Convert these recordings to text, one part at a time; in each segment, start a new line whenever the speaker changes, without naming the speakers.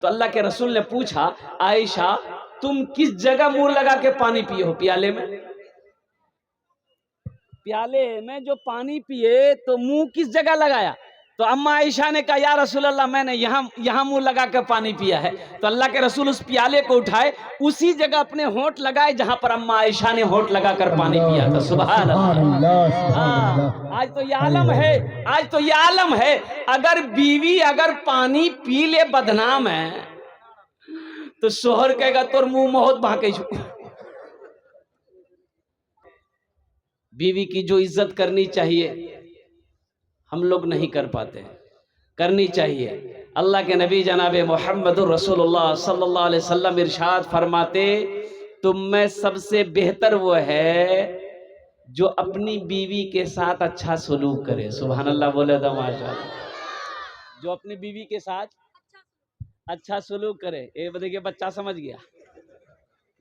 तो अल्लाह के रसूल ने पूछा, आयशा तुम किस जगह मुंह लगा के पानी पिए हो? प्याले में, प्याले में जो पानी पिए तो मुंह किस जगह लगाया? तो अम्मा आयशा ने कहा, या रसूल अल्लाह मैंने यहाँ मुंह लगा कर पानी पिया है। तो अल्लाह के रसूल उस प्याले को उठाए, उसी जगह अपने होंठ लगाए जहां पर अम्मा आयशा ने होंठ लगा कर पानी पिया था। सुभान अल्लाह। आज तो ये आलम है, आज तो ये आलम है, अगर बीवी अगर पानी पी ले बदनाम है तो शोहर कहेगा तोर मुंह बहुत भाके छू। बीवी की जो इज्जत करनी चाहिए हम लोग नहीं कर पाते, करनी चाहिए। अल्लाह के नबी जनाब मोहम्मदुर रसूलुल्लाह सल्लल्लाहु अलैहि वसल्लम इरशाद फरमाते, तुम में सबसे बेहतर वो है जो अपनी बीवी के साथ अच्छा सलूक करे। सुभान अल्लाह बोले तो माशाअल्लाह। जो अपनी बीवी के साथ अच्छा सलूक करे। ये देखिए बच्चा समझ गया,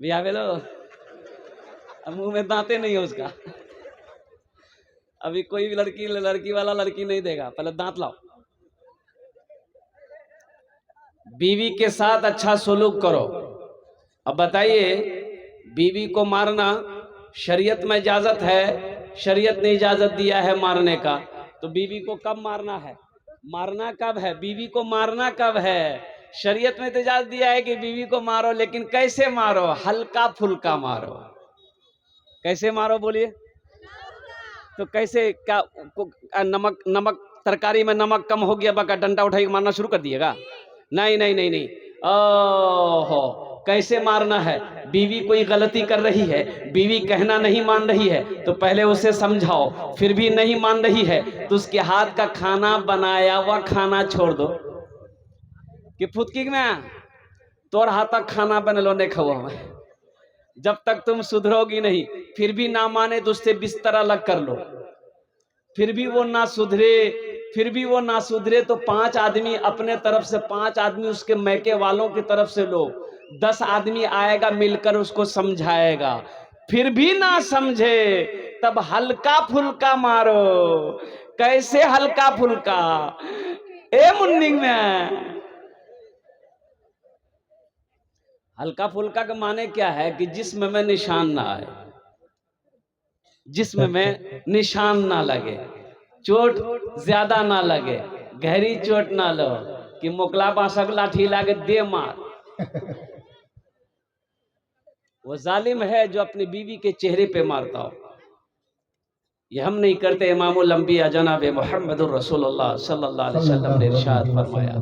भैया बेलो मुंह में दांते नहीं है उसका। अभी कोई भी लड़की वाला लड़की नहीं देगा, पहले दांत लाओ। बीवी के साथ अच्छा सलूक करो। अब बताइए, बीवी को मारना शरीयत में इजाजत है, शरीयत ने इजाजत दिया है मारने का, तो बीवी को कब मारना है? मारना कब है? बीवी को मारना कब है? शरीयत में तो इजाजत दिया है कि बीवी को मारो, लेकिन कैसे मारो? हल्का फुल्का मारो। कैसे मारो बोलिए? तो कैसे? क्या नमक तरकारी में नमक कम हो गया, बका डंडा उठाई मारना शुरू कर दिएगा? नहीं नहीं नहीं नहीं। ओहो, कैसे मारना है? बीवी कोई गलती कर रही है, बीवी कहना नहीं मान रही है, तो पहले उसे समझाओ। फिर भी नहीं मान रही है तो उसके हाथ का खाना बनाया हुआ खाना छोड़ दो कि फुटकी में तोर हाथ का खाना बनलो नहीं खाओ हमें। जब तक तुम सुधरोगी नहीं, फिर भी ना माने तो उससे बिस्तर अलग कर लो। फिर भी वो ना सुधरे तो 5 आदमी अपने तरफ से, 5 आदमी उसके मैके वालों की तरफ से लो, 10 आदमी आएगा मिलकर उसको समझाएगा। फिर भी ना समझे तब हल्का फुल्का मारो। कैसे हल्का फुल्का? ए मुन्निंग में हल्का फुल्का का माने क्या है कि जिस्म में निशान ना आए, जिस्म में निशान ना लगे, चोट ज्यादा ना लगे, गहरी चोट ना लो कि मोकला बांसक लाठी लागे दे मार। वो जालिम है जो अपनी बीवी के चेहरे पे मारता हो। ये हम नहीं करते। इमामुल अंबिया जनाब मुहम्मदुर रसूलुल्लाह सल्लल्लाहु अलैहि वसल्लम ने इरशाद फरमाया,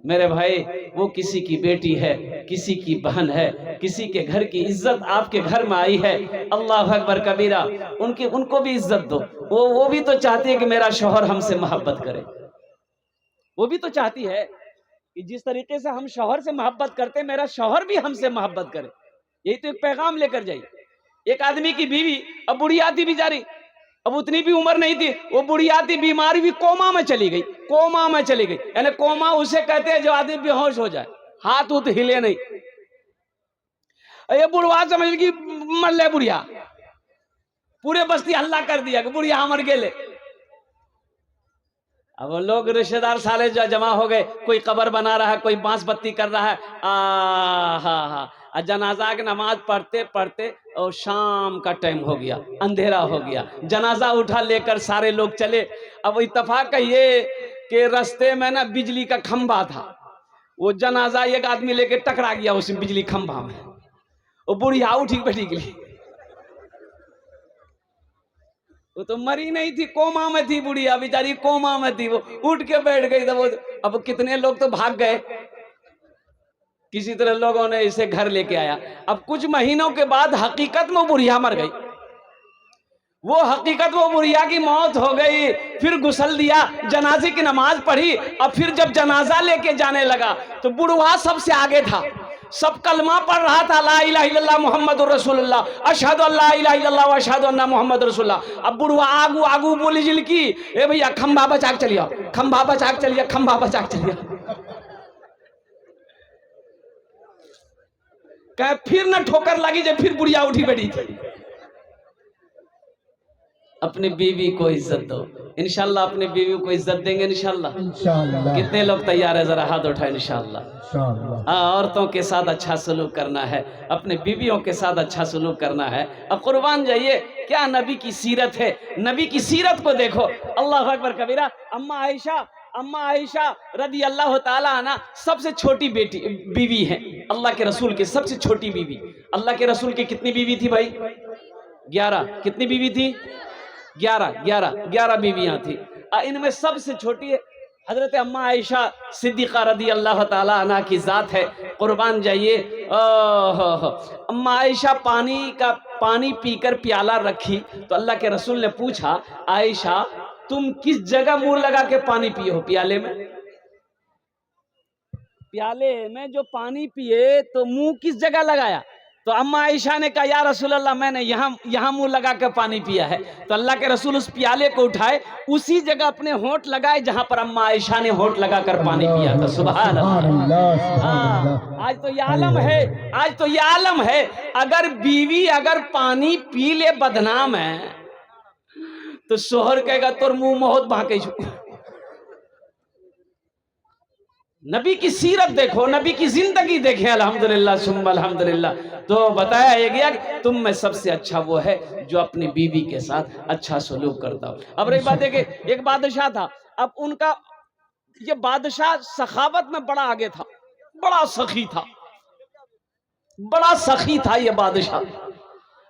मेरे भाई वो किसी की बेटी है, किसी की बहन है, किसी के घर की इज्जत आपके घर में आई है, अल्लाह अकबर कबीरा, उनको भी इज्जत दो। वो भी तो चाहती है कि मेरा शौहर हमसे मोहब्बत करे। वो भी तो चाहती है कि जिस तरीके से हम शौहर से मोहब्बत करते, मेरा शौहर भी हमसे मोहब्बत करे। यही तो एक पैगाम लेकर जाइए। एक आदमी की बीवी अब बुढ़िया थी बेचारी, अब उतनी भी उम्र नहीं थी, वो बुढ़िया थी, बीमारी भी, कोमा में चली गई। कोमा में चली गई यानी कोमा उसे कहते हैं जो आदमी बेहोश हो जाए, हाथ उत हिले नहीं। ये बुढ़वा समझ कि मर ले बुढ़िया, पूरे बस्ती हल्ला कर दिया कि बुढ़िया मर गेले। अब लोग रिश्तेदार साले जो जमा हो गए, कोई कब्र बना रहा है, कोई बांस बत्ती कर रहा है। हा जनाजा की नमाज पढ़ते पढ़ते और शाम का टाइम हो गया, अंधेरा हो गया। जनाजा उठा लेकर सारे लोग चले। अब इत्तेफाक कहिए कि रास्ते में ना बिजली का खंभा था, वो जनाजा एक आदमी लेके टकरा गया उस बिजली खंभा में। वो बुढ़िया उठी बैठी गई, वो तो मरी नहीं थी, कोमा में थी बुढ़िया बेचारी, कोमा में थी। वो उठ के बैठ गई। तो वो अब कितने लोग तो भाग गए, किसी तरह लोगों ने इसे घर लेके आया। अब कुछ महीनों के बाद हकीकत में बुढ़िया मर गई। वो हकीकत वो बुढ़िया की मौत हो गई। फिर गुस्ल दिया, जनाजे की नमाज पढ़ी। अब फिर जब जनाजा लेके जाने लगा तो बुढ़वा सबसे आगे था, सब कलमा पढ़ रहा था, ला इलाहा इल्लल्लाह मुहम्मदुर रसूलुल्लाह, अशहदु अल्ला इलाहा इल्लल्लाह व अशहदु अन्ना मुहम्मदुर रसूलुल्लाह। अब बुढ़वा आगू आगू बोली जिल की, ए भैया खंभा बचा के चलिए, खंभा बचा के चलिए, खंभा बचा के चलिए। कहे फिर न ठोकर लगी, जब फिर बुढ़िया उठी बैठी थी। अपनी बीवी को इज्जत दो। इंशाल्लाह अपनी बीवी को इज्जत देंगे इंशाल्लाह।
इंशाअल्लाह।
कितने लोग तैयार है, जरा हाथ उठाए इंशाल्लाह।
इंशाअल्लाह।
हाँ, औरतों के साथ अच्छा सलूक करना है, अपने बीवियों के साथ अच्छा सलूक करना है। अब कुर्बान जाइए, क्या नबी की सीरत है, नबी की सीरत को देखो। अल्लाह अकबर कबीरा। अम्मा आयशा रदी अल्लाह ताला अन्हा सबसे छोटी बेटी बीवी है, अल्लाह के रसूल की सबसे छोटी बीवी। अल्लाह के रसूल की कितनी बीवी थी भाई? 11। कितनी बीवी थी? 11 बीवियां थी। इनमें सबसे छोटी है हजरत अम्मा आयशा सिद्दीक़ा रदी अल्लाह ताला अन्हा की जात है। कुर्बान जाइए। अम्मा आयशा पानी पीकर प्याला रखी तो अल्लाह के रसूल ने पूछा, आयशा तुम किस जगह मुंह लगा के पानी पिए हो? प्याले में जो पानी पिए तो मुंह किस जगह लगाया? तो अम्मा आयशा ने कहा, या रसूल अल्लाह मैंने यहाँ मुंह लगा कर पानी पिया है। तो अल्लाह के रसूल उस प्याले को उठाए, उसी जगह अपने होंठ लगाए जहां पर अम्मा आयशा ने होंठ लगाकर पानी पिया था। सुभान अल्लाह। आज तो ये आलम है, अगर बीवी अगर पानी पी ले बदनाम है तो शोहर कहेगा तोर मुंह बहुत भाके। नबी की सीरत देखो, नबी की जिंदगी देखें। अल्हम्दुलिल्लाह सुम्मा अल्हम्दुलिल्लाह। तो बताया गया कि तुम में सबसे अच्छा वो है जो अपनी बीवी के साथ अच्छा सलूक करता हो। अब एक बात देखिए, एक बादशाह था। अब उनका ये बादशाह सखावत में बड़ा आगे था, बड़ा सखी था ये बादशाह।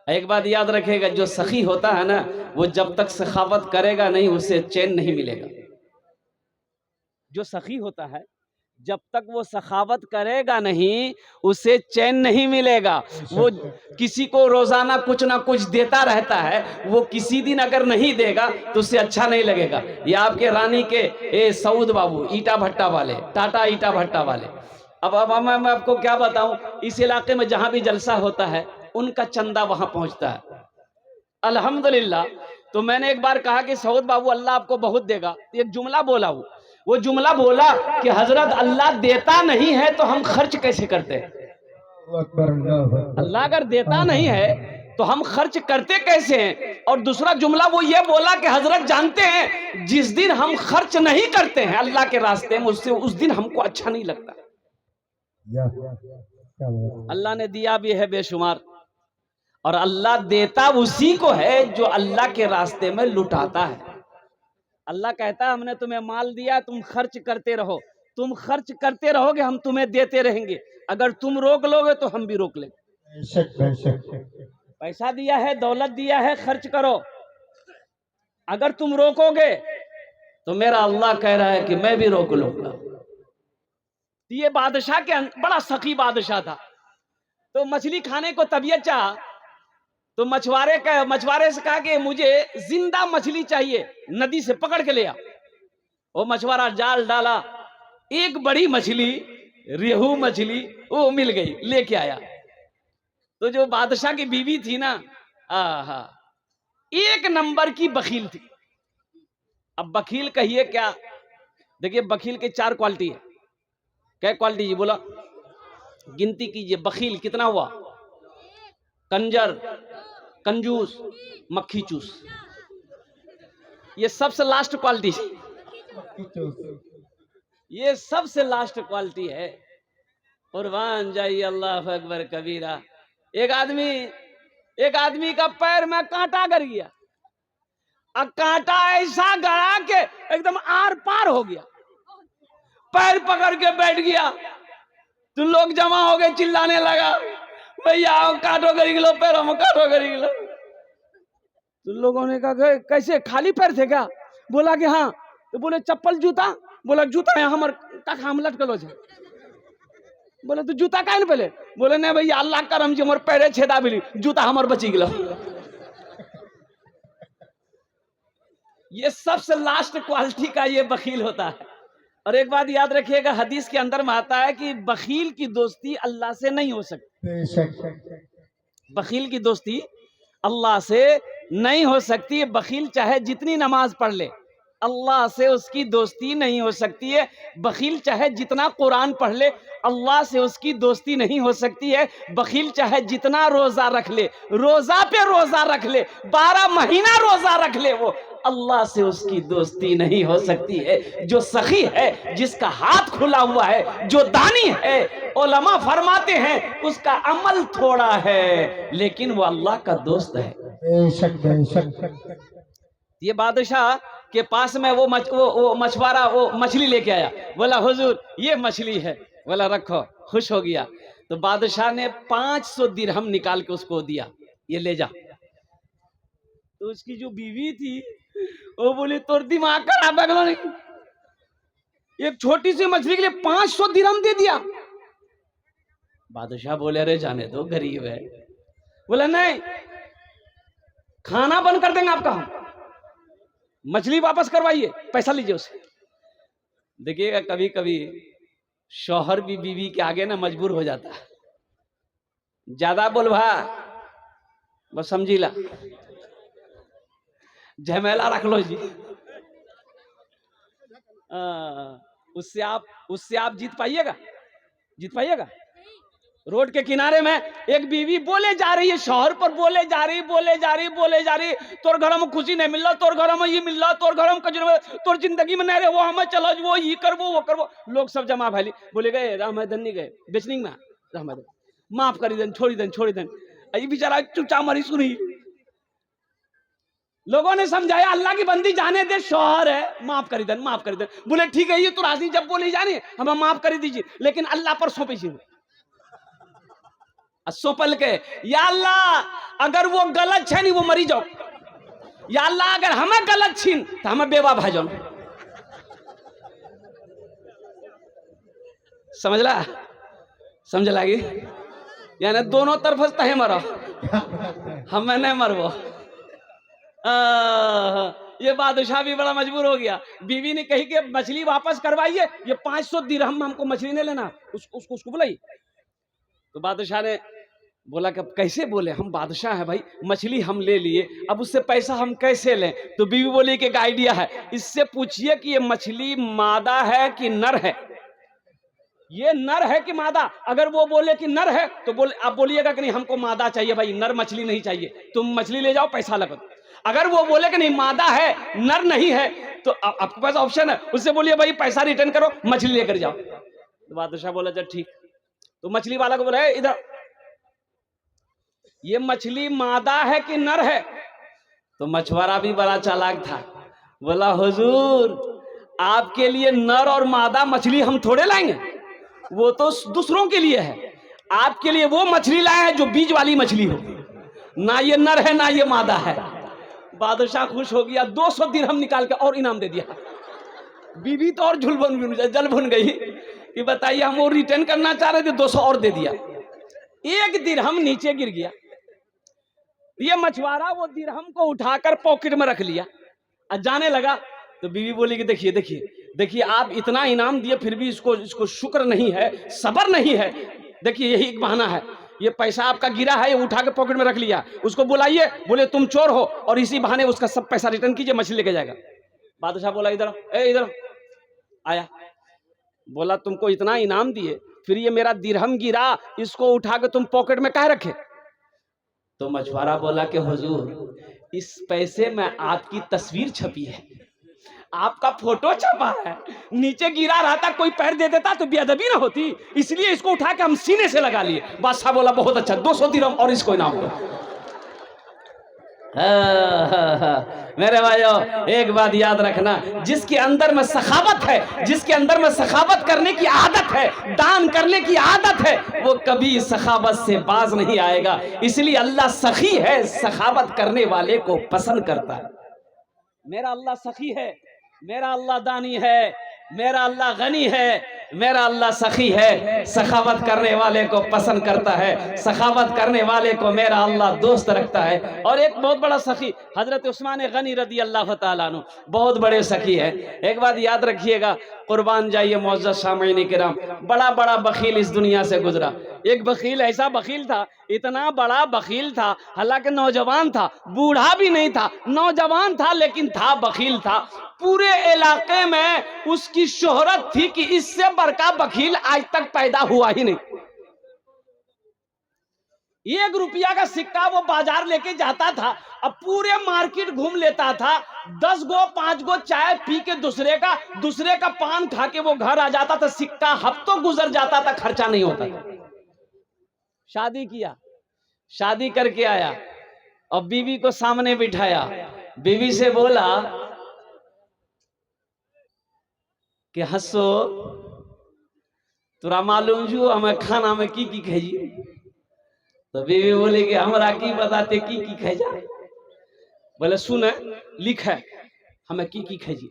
एक बात याद रखेगा, जो सखी होता है ना, वो जब तक सखावत करेगा नहीं उसे चैन नहीं मिलेगा। जो सखी होता है जब तक वो सखावत करेगा नहीं उसे चैन नहीं मिलेगा। वो किसी को रोजाना कुछ ना कुछ देता रहता है, वो किसी दिन अगर नहीं देगा तो उसे अच्छा नहीं लगेगा। ये आपके रानी के सऊद बाबू ईटा भट्टा वाले, टाटा ईटा भट्टा वाले। अब मैं आपको क्या बताऊं, इस इलाके में जहां भी जलसा होता है उनका चंदा वहां पहुंचता है अल्हम्दुलिल्लाह। तो मैंने एक बार कहा कि सऊद बाबू अल्लाह आपको बहुत देगा। एक जुमला बोला, वो जुमला बोला कि हजरत अल्लाह देता नहीं है तो हम खर्च कैसे करते हैं? अल्लाह अगर देता नहीं है तो हम खर्च करते कैसे हैं? और दूसरा जुमला वो ये बोला कि हजरत जानते हैं जिस दिन हम खर्च नहीं करते हैं अल्लाह के रास्ते में उससे उस दिन हमको अच्छा नहीं लगता। अल्लाह ने दिया भी है बेशुमार, और अल्लाह देता उसी को है जो अल्लाह के रास्ते में लुटाता है। अल्लाह कहता है हमने तुम्हें माल दिया, तुम खर्च करते रहो, तुम खर्च करते रहोगे हम तुम्हें देते रहेंगे। अगर तुम रोक लोगे तो हम भी रोक लेंगे। पैसा दिया है, दौलत दिया है, खर्च करो। अगर तुम रोकोगे तो मेरा अल्लाह कह रहा है कि मैं भी रोक लूंगा। ये बादशाह के बड़ा सखी बादशाह था। तो मछली खाने को तबीयत चाहा तो मछुआरे से कहा कि मुझे जिंदा मछली चाहिए, नदी से पकड़ के ले आ। वो मछुआरा जाल डाला, एक बड़ी मछली, रेहू मछली वो मिल गई, लेके आया। तो जो बादशाह की बीवी थी ना, आहा, एक नंबर की बखील थी। अब बखील कहिए क्या? देखिए बखील के 4 क्वालिटी है। क्या क्वालिटी जी? बोला गिनती कीजिए। बखील कितना हुआ? कंजर, कंजूस, मक्खी चूस। ये सबसे लास्ट क्वालिटी, ये सबसे लास्ट क्वालिटी है। कुर्बान जाइए, अल्लाह अकबर कबीरा। एक आदमी का पैर में कांटा गर गया, और कांटा ऐसा गड़ा के एकदम आर पार हो गया, पैर पकड़ के बैठ गया। तो लोग जमा हो गए, चिल्लाने लगा, भैया काटो करी गिलो, पैरों में काटो करी गिलो। तो लोगों ने कहा कैसे, खाली पैर थे क्या? बोला कि हाँ। तो बोले चप्पल जूता? बोला जूता है हमर हम लटकलो छे। बोले तो जूता काहे न पहले? बोले नहीं भैया अल्लाह करम जी हमर पैरे छेदा बिली, जूता हमर बची गिलो। ये सबसे लास्ट क्वालिटी का ये बखील होता है। और एक बात याद रखिएगा, हदीस के अंदर में आता है कि बखील की दोस्ती अल्लाह से नहीं हो सकती। बखील की दोस्ती अल्लाह से नहीं हो सकती। बखील चाहे जितनी नमाज पढ़ ले, अल्लाह से उसकी दोस्ती नहीं हो सकती है। बखील चाहे जितना कुरान पढ़ ले, अल्लाह से उसकी दोस्ती नहीं हो सकती है। बखील चाहे जितना रोजा रख ले, रोजा पे रोजा रख ले, 12 महीना रोजा रख ले, वो अल्लाह से उसकी दोस्ती नहीं हो सकती है। जो सखी है, जिसका हाथ खुला हुआ है, जो दानी है, उलमा फरमाते हैं उसका अमल थोड़ा है लेकिन वो अल्लाह का दोस्त है।
बेशक बेशक।
ये बादशाह के पास में वो मछुआरा वो मछली लेके आया, बोला हुजूर ये मछली है, बोला रखो, खुश हो गया। तो बादशाह ने 500 दिरहम निकाल के उसको दिया, ये ले जा। तो उसकी जो बीवी थी वो बोली तोर दिमाग खराब है नहीं, एक छोटी सी मछली के लिए 500 दिरहम दे दिया। बादशाह बोले अरे जाने दो, गरीब है। बोला नहीं, खाना बंद कर देंगे आपका, हम मछली वापस करवाइए, पैसा लीजिए उसे। देखिएगा कभी कभी शौहर भी बीवी के आगे ना मजबूर हो जाता है, ज्यादा बोलवा बस समझीला, झमेला रख लो जी। उससे आप जीत पाइएगा। रोड के किनारे में एक बीवी बोले जा रही है, शौहर पर बोले जा रही, तोर घर में खुशी नहीं मिल रहा, तोर घर में ये मिल रहा, तोर घर में कजर, तोर जिंदगी में नहीं रहे, वो हमें चलो, वो ये करवो वो करवो। लोग सब जमा भाई बोले गए रामधन नहीं गए बेचनी में, रामधन माफ करी देन, छोड़ी देन। ये बेचारा चुपचाप मरी सुनी। लोगों ने समझाया अल्लाह की बंदी जाने दे, शौहर है, माफ करी देन। बोले ठीक है, ये तो राजी जब बोली जानी हमें माफ कर दीजिए, लेकिन अल्लाह पर सौंपी सोपल के, या अल्लाह अगर वो गलत छे नहीं वो मरी जाओ, या अल्लाह अगर हमें गलत छीन तो हमें बेवा भाजो। समझ लागी, यानी दोनों तरफ तहे मरो, हमें नहीं मरवो। ये बादशाह भी बड़ा मजबूर हो गया। बीवी ने कही कि मछली वापस करवाइए, ये 500 दिरहम हमको मछली नहीं लेना, उसको बुलाई। तो बादशाह ने बोला कि कैसे बोले, हम बादशाह हैं भाई, मछली हम ले लिए, अब उससे पैसा हम कैसे लें। तो बीवी बोली कि एक आइडिया है, इससे पूछिए कि ये मछली मादा है कि नर है, ये नर है कि मादा। अगर वो बोले कि नर है तो आप बोलिएगा कि नहीं हमको मादा चाहिए भाई, नर मछली नहीं चाहिए, तुम मछली ले जाओ, पैसा लगा। अगर वो बोले कि नहीं मादा है, नर नहीं है, तो आपके पास ऑप्शन है, उससे बोलिए भाई पैसा रिटर्न करो, मछली लेकर जाओ। तो बादशाह बोला चल ठीक। तो मछली वाला को बोला इधर, ये मछली मादा है कि नर है। तो मछुआरा भी बड़ा चालाक था, बोला हुजूर आपके लिए नर और मादा मछली हम थोड़े लाएंगे, वो तो दूसरों के लिए है, आपके लिए वो मछली लाए हैं जो बीज वाली मछली हो, ना ये नर है ना ये मादा है। बादशाह खुश हो गया, 200 दिरहम निकाल के और इनाम दे दिया। बीवी तो और जल भुन गई कि बताइए हम वो रिटर्न करना चाह रहे थे, 200 और दे दिया। 1 दिरहम नीचे गिर गया। ये मछुआरा वो दिरहम को उठाकर पॉकेट में रख लिया और जाने लगा। तो बीवी बोली कि देखिए आप इतना इनाम दिए फिर भी इसको शुक्र नहीं है, सब्र नहीं है। देखिए यही एक बहाना है, ये पैसा आपका गिरा है, ये उठा के पॉकेट में रख लिया, उसको बुलाइए, बोले तुम चोर हो, और इसी बहाने उसका सब पैसा रिटर्न कीजिए, मछली लेके जाएगा। बादशाह बोला इधर आया, बोला तुमको इतना इनाम दिए फिर ये मेरा दिरहम गिरा, इसको उठा के तुम पॉकेट में काहे रखे। तो मछुआरा बोला कि हुजूर इस पैसे में आपकी तस्वीर छपी है, आपका फोटो छपा है, नीचे गिरा रहता कोई पैर दे देता तो बेअदबी ना होती, इसलिए इसको उठा के हम सीने से लगा लिए। बादशाह बोला बहुत अच्छा, 200 दिरहम और इसको इनाम दो। मेरे भाइयों एक बात याद रखना, जिसके अंदर में सखावत है, जिसके अंदर में सखावत करने की आदत है, दान करने की आदत है, वो कभी सखावत से बाज नहीं आएगा। इसलिए अल्लाह सखी है, सखावत करने वाले को पसंद करता है। मेरा अल्लाह सखी है, मेरा अल्लाह दानी है, मेरा अल्लाह गनी है, मेरा अल्लाह सखी है, सखावत करने वाले को पसंद करता है, सखावत करने वाले को मेरा अल्लाह दोस्त रखता है। और एक बहुत बड़ा सखी हजरत उस्मान गनी रदी अल्लाह ताला अन्हु बहुत बड़े सखी है। एक बात याद रखिएगा, कुर्बान जाइए मुअज़्ज़ज़ सामईन किराम, बड़ा बड़ा बखील इस दुनिया से गुजरा। एक बखील ऐसा बखील था, इतना बड़ा बखील था, हालांकि नौजवान था, बूढ़ा भी नहीं था, नौजवान था लेकिन था बखील था। पूरे इलाके में उसकी शोहरत थी कि इससे बड़का वकील आज तक पैदा हुआ ही नहीं। 1 रुपया का सिक्का वो बाजार लेके जाता था, अब पूरे मार्केट घूम लेता था, 10 गो 5 गो चाय पी के दूसरे का पान खा के वो घर आ जाता था, सिक्का हफ्तों गुजर जाता था, खर्चा नहीं होता था। शादी किया, शादी करके आया और बीवी को सामने बिठाया, बीवी से बोला कि हंसो तोरा मालूम जो हमें खाना में की खाई। तो बीवी बोले कि हमरा की बताते की खाई जा। बोले सुन लिख है हमें की खाई।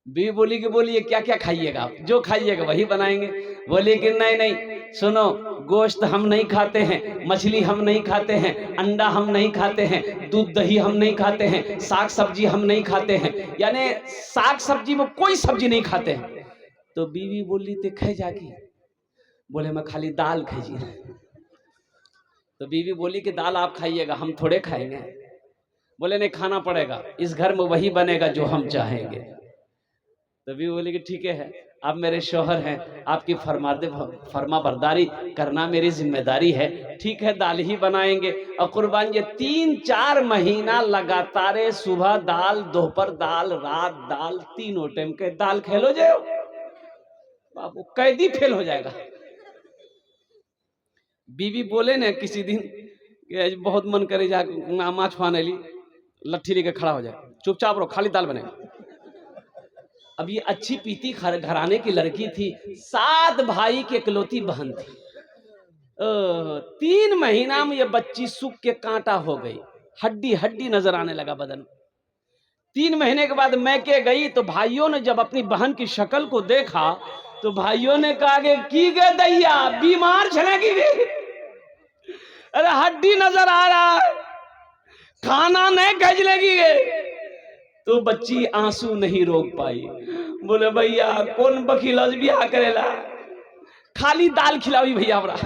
बीवी बोली कि बोलिए क्या क्या खाइएगा आप, जो खाइएगा वही बनाएंगे। बोले कि नहीं सुनो, गोश्त हम नहीं खाते हैं, मछली हम नहीं खाते हैं, अंडा हम नहीं खाते हैं, दूध दही हम नहीं खाते हैं, साग सब्जी हम नहीं खाते हैं, यानी साग सब्जी में कोई सब्जी नहीं खाते हैं। तो बीवी बोली ते खाई जागी। बोले मैं खाली दाल खाई। तो बीवी बोली कि दाल आप खाइएगा, हम थोड़े खाएंगे। बोले नहीं खाना पड़ेगा, इस घर में वही बनेगा जो हम चाहेंगे। तो बीवी बोली कि ठीक है, आप मेरे शौहर हैं, आपकी फरमा बरदारी करना मेरी जिम्मेदारी है, ठीक है दाल ही बनाएंगे। और कुर्बान ये 3-4 महीना लगातार सुबह दाल, दोपहर दाल, रात दाल, तीनों टाइम के दाल खेलो जाओ, बाबू कैदी फेल हो जाएगा। बीवी बोले ने किसी दिन कि बहुत मन करे जा माछ खाने ली, लट्ठी लेके खड़ा हो जाए, चुपचाप रहो खाली दाल बनेगा। अब ये अच्छी पीती घराने की लड़की थी, 7 भाई की इकलौती बहन थी। 3 महीना में ये बच्ची सूख के कांटा हो गई, हड्डी नजर आने लगा बदन में। 3 महीने के बाद मैके गई तो भाइयों ने जब अपनी बहन की शक्ल को देखा तो भाइयों ने कहा कि की गे दैया बीमार छलेगी गे, अरे हड्डी नजर आ रहा है, खाना नहीं खज लेगी गे। तो बच्ची आंसू नहीं रोक पाई। बोले भैया कौन वकील ब्याह करेला, खाली दाल खिलावी भैया हमरा।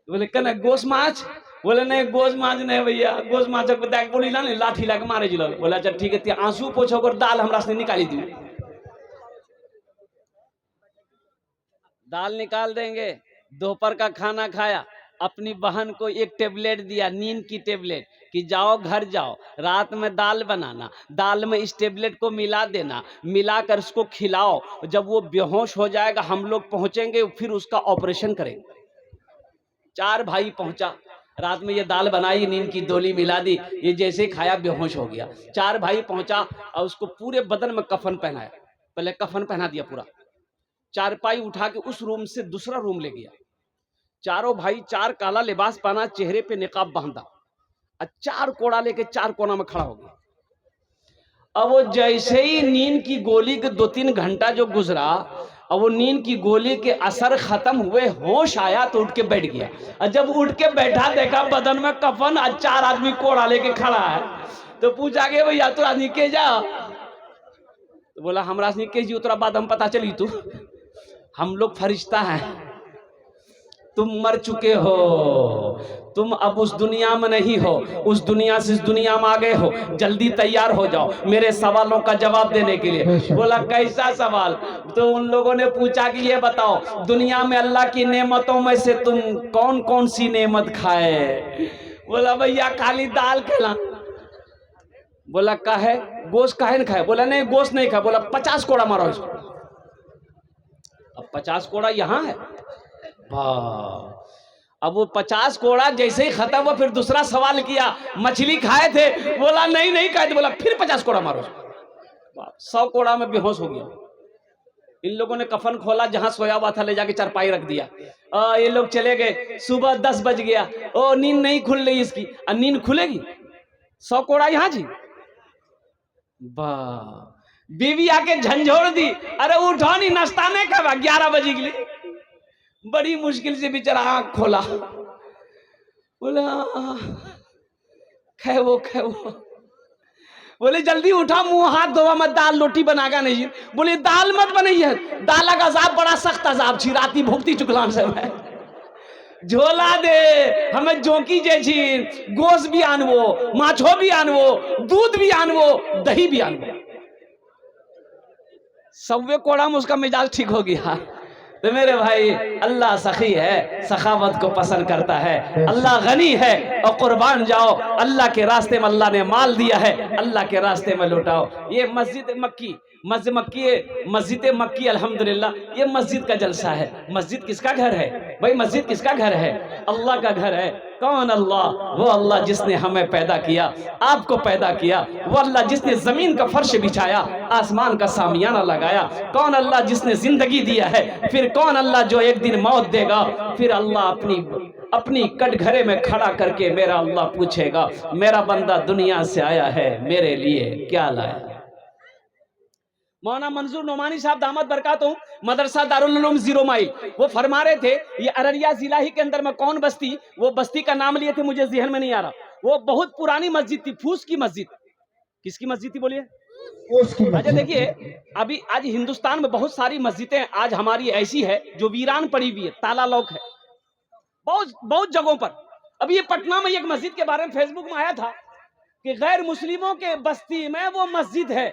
बोले कने गोश माछ। बोले नहीं गोश माछ नहीं भैया, गोश माछ बोली ना लाठी लगा मारे जिलो। बोला अच्छा ठीक है, आंसू पोछो और दाल हमरा से निकाली दी। दाल निकाल देंगे। दोपहर का खाना खाया, अपनी बहन को एक टेबलेट दिया, नींद की टेबलेट, कि जाओ घर जाओ, रात में दाल बनाना, दाल में इस टेबलेट को मिला देना, मिलाकर उसको खिलाओ, जब वो बेहोश हो जाएगा हम लोग पहुंचेंगे, फिर उसका ऑपरेशन करेंगे। 4 भाई पहुंचा, रात में ये दाल बनाई, नींद की गोली मिला दी, ये जैसे खाया बेहोश हो गया। 4 भाई पहुंचा और उसको पूरे बदन में कफन पहनाया, पहले कफन पहना दिया पूरा, चारपाई उठा के उस रूम से दूसरा रूम ले गया। चारों भाई 4 काला लिबास पहना, चेहरे पे निकाब बांधा और 4 कोड़ा लेके 4 कोना में खड़ा हो गया। अब वो जैसे ही नींद की गोली के 2-3 घंटा जो गुजरा, अब वो नींद की गोली के असर खत्म हुए, होश आया तो उठ के बैठ गया। और जब उठ के बैठा देखा बदन में कफन और 4 आदमी कोड़ा लेके खड़ा है। तो पूछा गया भैया तो आदमी के जा। तो बोला हमरा से के जी, उतरा बाद हम पता चली तू हम लोग फरिश्ता हैं, तुम मर चुके हो, तुम अब उस दुनिया में नहीं हो, उस दुनिया से इस दुनिया में आ गए हो, जल्दी तैयार हो जाओ मेरे सवालों का जवाब देने के लिए। बोला कैसा सवाल? तो उन लोगों ने पूछा कि ये बताओ दुनिया में अल्लाह की नेमतों में से तुम कौन कौन सी नेमत खाए? बोला भैया खाली दाल खिला। बोला काहे गोश्त काहे न खाए? बोला नहीं गोश्त नहीं खाए। बोला 50 कोड़ा मारो इसको। अब 50 कोड़ा यहाँ है। अब वो 50 कोड़ा जैसे ही खत्म हुआ फिर दूसरा सवाल किया, मछली खाए थे? बोला नहीं खाए थे। बोला फिर 50 कोड़ा मारो। 100 कोड़ा में बेहोश हो गया। इन लोगों ने कफन खोला, जहां सोया हुआ था ले जाके चारपाई रख दिया। ये लोग चले गए। सुबह 10 बज गया। ओ नींद नहीं खुल रही इसकी, नींद खुलेगी? 100 कोड़ा यहाँ जी। बीवी आके झंझोड़ दी, अरे उठो नहीं नाश्ता नहीं खावा, 11 बजे के लिए। बड़ी मुश्किल से बेचारा आँख खोला। बोला खाओ। बोले जल्दी उठा, मुंह हाथ धोवा मत, दाल रोटी बनागा नहीं। बोले दाल मत बनाइए, दाल का अजाब बड़ा सख्त अजाब छी, राती भुगती चुकलान से मैं झोला दे हमें जोकी जैसी, गोश्त भी आनवो, माछो भी आनवो, दूध भी आनवो, दही भी आनवो। सव्वे कोड़ा में उसका मिजाज ठीक हो गया। तो मेरे भाई अल्लाह सखी है, सखावत को पसंद करता है, अल्लाह गनी है और कुर्बान जाओ। अल्लाह के रास्ते में अल्लाह ने माल दिया है, अल्लाह के रास्ते में लौटाओ। ये मस्जिद मक्की अल्हम्दुलिल्लाह ये मस्जिद का जलसा है। मस्जिद किसका घर है भाई? मस्जिद किसका घर है? अल्लाह का घर है। कौन अल्लाह? वो अल्लाह जिसने हमें पैदा किया, आपको पैदा किया। वो अल्लाह जिसने जमीन का फर्श बिछाया, आसमान का सामियाना लगाया। कौन अल्लाह जिसने जिंदगी दिया है। फिर कौन अल्लाह जो एक दिन मौत देगा। फिर अल्लाह अपनी कटघरे में खड़ा करके मेरा अल्लाह पूछेगा, मेरा बंदा दुनिया से आया है, मेरे लिए क्या लाया? मौलाना मंजूर नोमानी साहब दामद बरकातहू, मदरसा दारुल उलूम 0 माइल, वो फरमा रहे थे ये अररिया जिला ही के अंदर में कौन बस्ती, वो बस्ती का नाम लिए थे, मुझे जहन में नहीं आ रहा। वो बहुत पुरानी मस्जिद थी, फूस की मस्जिद। किसकी मस्जिद थी बोलिए? अच्छा देखिए, अभी आज हिंदुस्तान में बहुत सारी मस्जिदें आज हमारी ऐसी है जो वीरान पड़ी हुई है, ताला लॉक है बहुत जगहों पर। अभी ये पटना में एक मस्जिद के बारे में फेसबुक में आया था कि गैर मुस्लिमों के बस्ती में वो मस्जिद है।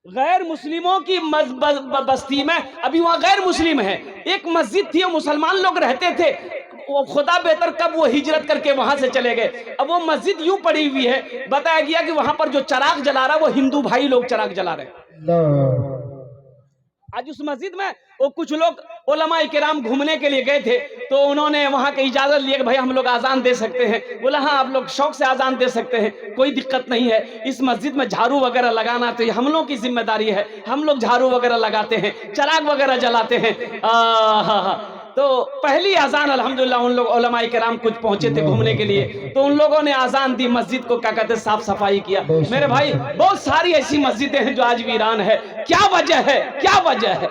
गैर मुस्लिमों की बस्ती में अभी वहां गैर मुस्लिम है, एक मस्जिद थी, वो मुसलमान लोग रहते थे। वो खुदा बेहतर कब वो हिजरत करके वहां से चले गए। अब वो मस्जिद यूं पड़ी हुई है, बताया गया कि वहां पर जो चराग जला रहा है वो हिंदू भाई लोग चराग जला रहे हैं। आज उस मस्जिद में वो कुछ लोग उलमाए किराम घूमने के लिए गए थे, तो उन्होंने वहां की इजाजत ली कि भाई हम लोग आजान दे सकते हैं। बोला हाँ आप लोग शौक से आजान दे सकते हैं, कोई दिक्कत नहीं है। इस मस्जिद में झाड़ू वगैरह लगाना तो हम लोग की जिम्मेदारी है, हम लोग झाड़ू वगैरह लगाते हैं, चराग वगैरह जलाते हैं। तो पहली आजान अल्हम्दुलिल्लाह उन लोग उलमाए किराम कुछ पहुंचे थे घूमने के लिए, तो उन लोगों ने आजान दी, मस्जिद को क्या कहते साफ सफाई किया। मेरे भाई बहुत सारी ऐसी मस्जिदें हैं जो आज वीरान है। क्या वजह है? क्या वजह है?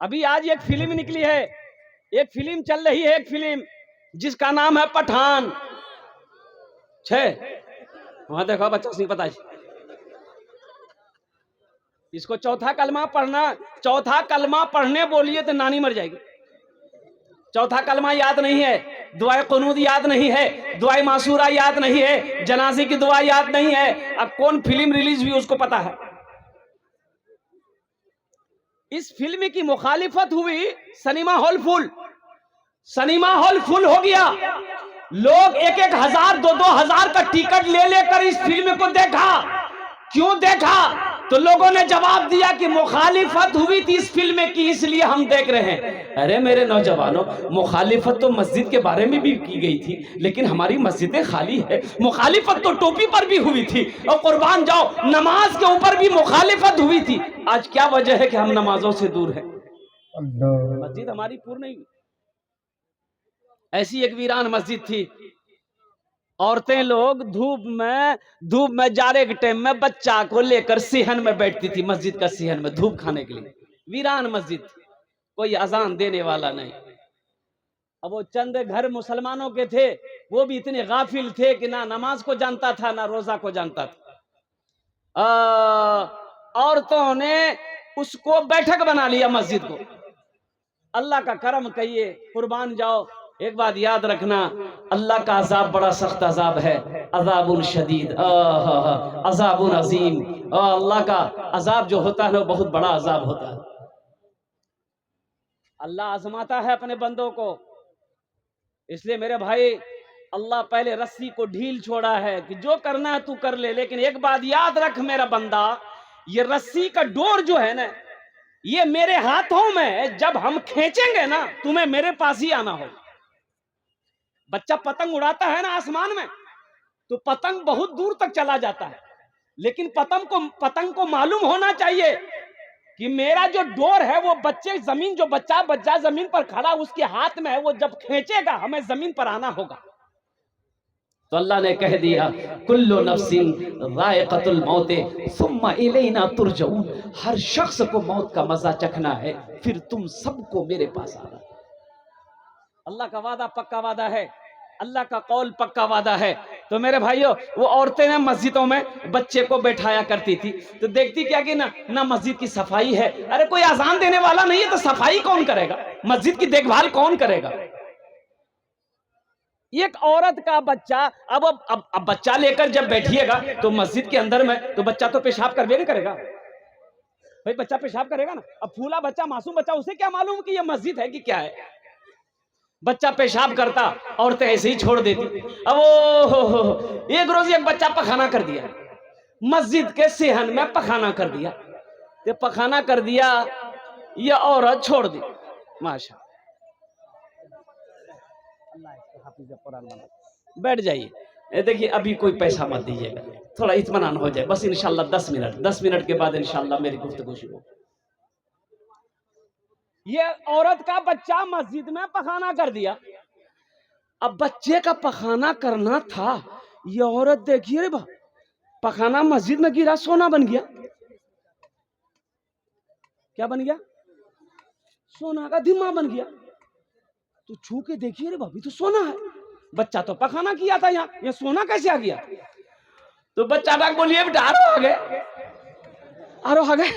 अभी आज एक फिल्म निकली है, एक फिल्म चल रही है, एक फिल्म जिसका नाम है पठान। वहां देखो बच्चा नहीं पता इसको चौथा कलमा पढ़ने बोलिए तो नानी मर जाएगी। चौथा कलमा याद नहीं है, दुआए कुनूद याद नहीं है, दुआए मासूरा याद नहीं है, जनाजे की दुआ याद नहीं है। अब कौन फिल्म रिलीज हुई उसको पता है। इस फिल्म की मुखालिफत हुई, सिनेमा हॉल फुल हो गया। लोग 1-1 हजार 2-2 हजार का टिकट ले लेकर इस फिल्म को देखा। क्यों देखा? तो लोगों ने जवाब दिया कि मुखालिफत हुई थी इस फिल्म की, इसलिए हम देख रहे हैं। अरे मेरे नौजवानों, मुखालिफत तो मस्जिद के बारे में भी की गई थी, लेकिन हमारी मस्जिदें खाली है। मुखालिफत तो टोपी पर भी हुई थी, और कुर्बान जाओ नमाज के ऊपर भी मुखालिफत हुई थी। आज क्या वजह है कि हम नमाजों से दूर हैं? मस्जिद हमारी पूर्ण नहीं हुई। ऐसी एक वीरान मस्जिद थी। औरतें लोग धूप में जाड़े के टाइम में बच्चा को लेकर सिहन में बैठती थी, मस्जिद का सिहन में धूप खाने के लिए। वीरान मस्जिद थी, कोई अजान देने वाला नहीं। अब वो चंद घर मुसलमानों के थे, वो भी इतने गाफिल थे कि ना नमाज को जानता था ना रोजा को जानता था। औरतों ने उसको बैठक बना लिया मस्जिद को। अल्लाह का करम कहिए, कुर्बान जाओ। एक बात याद रखना, अल्लाह का अजाब बड़ा सख्त अजाब है, अजाबुन शदीद, अजाबुन अजीम। अल्लाह का अजाब जो होता है वो बहुत बड़ा अजाब होता है। अल्लाह आजमाता है अपने बंदों को, इसलिए मेरे भाई अल्लाह पहले रस्सी को ढील छोड़ा है कि जो करना है तू कर ले, लेकिन एक बात याद रख मेरा बंदा, ये रस्सी का डोर जो है ना, ये मेरे हाथों में, जब हम खींचेंगे ना तुम्हें मेरे पास ही आना हो। बच्चा पतंग उड़ाता है ना आसमान में, तो पतंग बहुत दूर तक चला जाता है, लेकिन पतंग को मालूम होना चाहिए कि मेरा जो डोर है वो बच्चा जमीन पर खड़ा उसके हाथ में है, वो जब खींचेगा हमें जमीन पर आना होगा। तो अल्लाह ने कह दिया कुल्लु नफ्सिन ज़ाइक़तुल मौत सुम्मा इलैना तुरजऊन, हर शख्स को मौत का मजा चखना है, फिर तुम सबको मेरे पास आना। अल्लाह का वादा पक्का वादा है, अल्लाह का कौल पक्का वादा है। तो मेरे भाइयों, वो औरतें ना मस्जिदों में बच्चे को बैठाया करती थी, तो देखती क्या कि ना मस्जिद की सफाई है। अरे कोई अजान देने वाला नहीं है तो सफाई कौन करेगा? मस्जिद की देखभाल कौन करेगा? एक औरत का बच्चा, अब बच्चा लेकर जब बैठिएगा तो मस्जिद के अंदर में, तो बच्चा तो पेशाब करबे नहीं करेगा। भाई बच्चा पेशाब करेगा ना, अब फूला बच्चा, मासूम बच्चा, उसे क्या मालूम कि ये मस्जिद है कि क्या है। बच्चा पेशाब करता, औरतें ऐसे ही छोड़ देती। अब एक रोज एक बच्चा पखाना कर दिया, मस्जिद के सेहन में पखाना कर दिया। ये पखाना कर दिया, ये औरत छोड़ दी। माशा बैठ जाइए। ये देखिए, अभी कोई पैसा मत दीजिएगा, थोड़ा इत्मीनान हो जाए बस। इंशाल्लाह 10 मिनट के बाद इंशाल्लाह मेरी गुफ्तगू शुरू। ये औरत का बच्चा मस्जिद में पखाना कर दिया। अब बच्चे का पखाना करना था, ये औरत देखिए रे बा, पखाना मस्जिद में गिरा, सोना बन गया। क्या बन गया? सोना का दिम्मा बन गया। तो छू के देखिए रे भाभी, तो सोना है। बच्चा तो पखाना किया था यहाँ, ये सोना कैसे आ गया? तो बच्चा डाक बोलिए बेटा, आरो आ गए, आरो आ गए।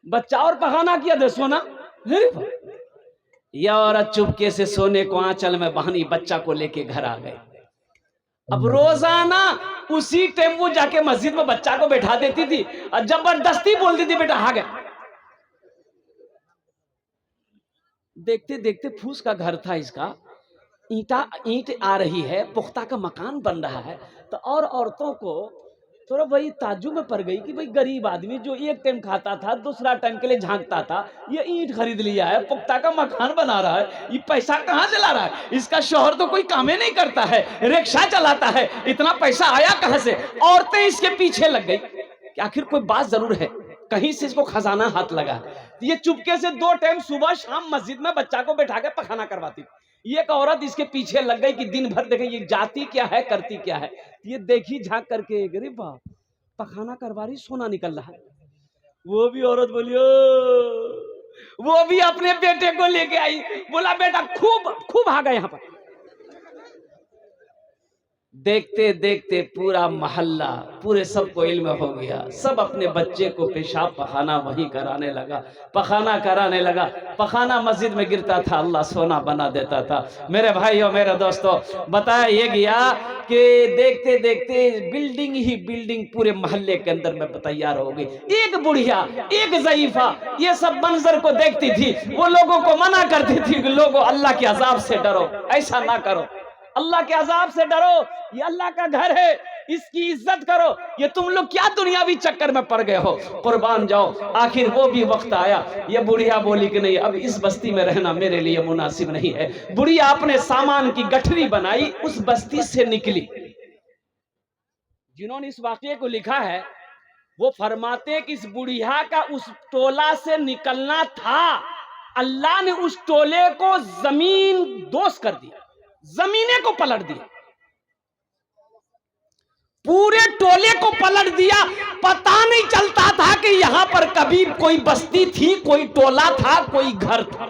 बच्चा और पखाना किया दे सोना। यह औरत चुपके से सोने को आंचल में बांधी बच्चा को लेके घर आ गए। अब रोजाना उसी टेम्पो जाके मस्जिद में बच्चा को बैठा देती थी और जबरदस्ती बोलती थी बेटा आ गया। देखते देखते फूस का घर था इसका, ईंट आ रही है, पुख्ता का मकान बन रहा है। तो और औरतों को थोड़ा भाई ताज्जुब में पड़ गई कि भाई गरीब आदमी जो एक टाइम खाता था, दूसरा टाइम के लिए झांकता था, ये ईंट खरीद लिया है, पुख्ता का मकान बना रहा है, ये पैसा कहाँ से ला रहा है? इसका शौहर तो कोई काम ही नहीं करता है, रिक्शा चलाता है, इतना पैसा आया कहाँ से? औरतें इसके पीछे लग गई कि आखिर कोई बात जरूर है, कहीं से इसको खजाना हाथ लगा। ये चुपके से 2 टाइम सुबह शाम मस्जिद में बच्चा को बैठा के पखाना करवाती। ये एक औरत इसके पीछे लग गई कि दिन भर देखे ये जाती क्या है, करती क्या है। ये देखी झांक करके, गरीब बाप पखाना करवा रही, सोना निकल रहा है। वो भी औरत बोलियो, वो भी अपने बेटे को लेके आई, बोला बेटा खूब खूब भागा यहाँ पर। देखते देखते पूरा मोहल्ला, पूरे सबको इल्म हो गया, सब अपने बच्चे को पेशाब पखाना वहीं कराने लगा, पखाना कराने लगा। पखाना मस्जिद में गिरता था, अल्लाह सोना बना देता था। मेरे भाइयों, मेरे दोस्तों, बताया ये गया कि देखते देखते बिल्डिंग ही बिल्डिंग पूरे मोहल्ले के अंदर में तैयार हो गई। एक बुढ़िया, एक ज़ईफा ये सब मंजर को देखती थी, वो लोगों को मना करती थी कि लोगों अल्लाह के अजाब से डरो, ऐसा ना करो, अल्लाह के अजाब से डरो, ये अल्लाह का घर है, इसकी इज्जत करो। ये तुम लोग क्या दुनियावी चक्कर में पड़ गए हो, कुर्बान जाओ। आखिर वो भी वक्त आया, ये बुढ़िया बोली कि नहीं, अब इस बस्ती में रहना मेरे लिए मुनासिब नहीं है। बुढ़िया अपने सामान की गठरी बनाई, उस बस्ती से निकली। जिन्होंने इस वाकये को लिखा है वो फरमाते हैं कि इस बुढ़िया का उस टोला से निकलना था, अल्लाह ने उस टोले को जमीन दोष कर दिया, जमीने को पलट दिया, पूरे टोले को पलट दिया। पता नहीं चलता था कि यहां पर कभी कोई बस्ती थी, कोई टोला था, कोई घर था।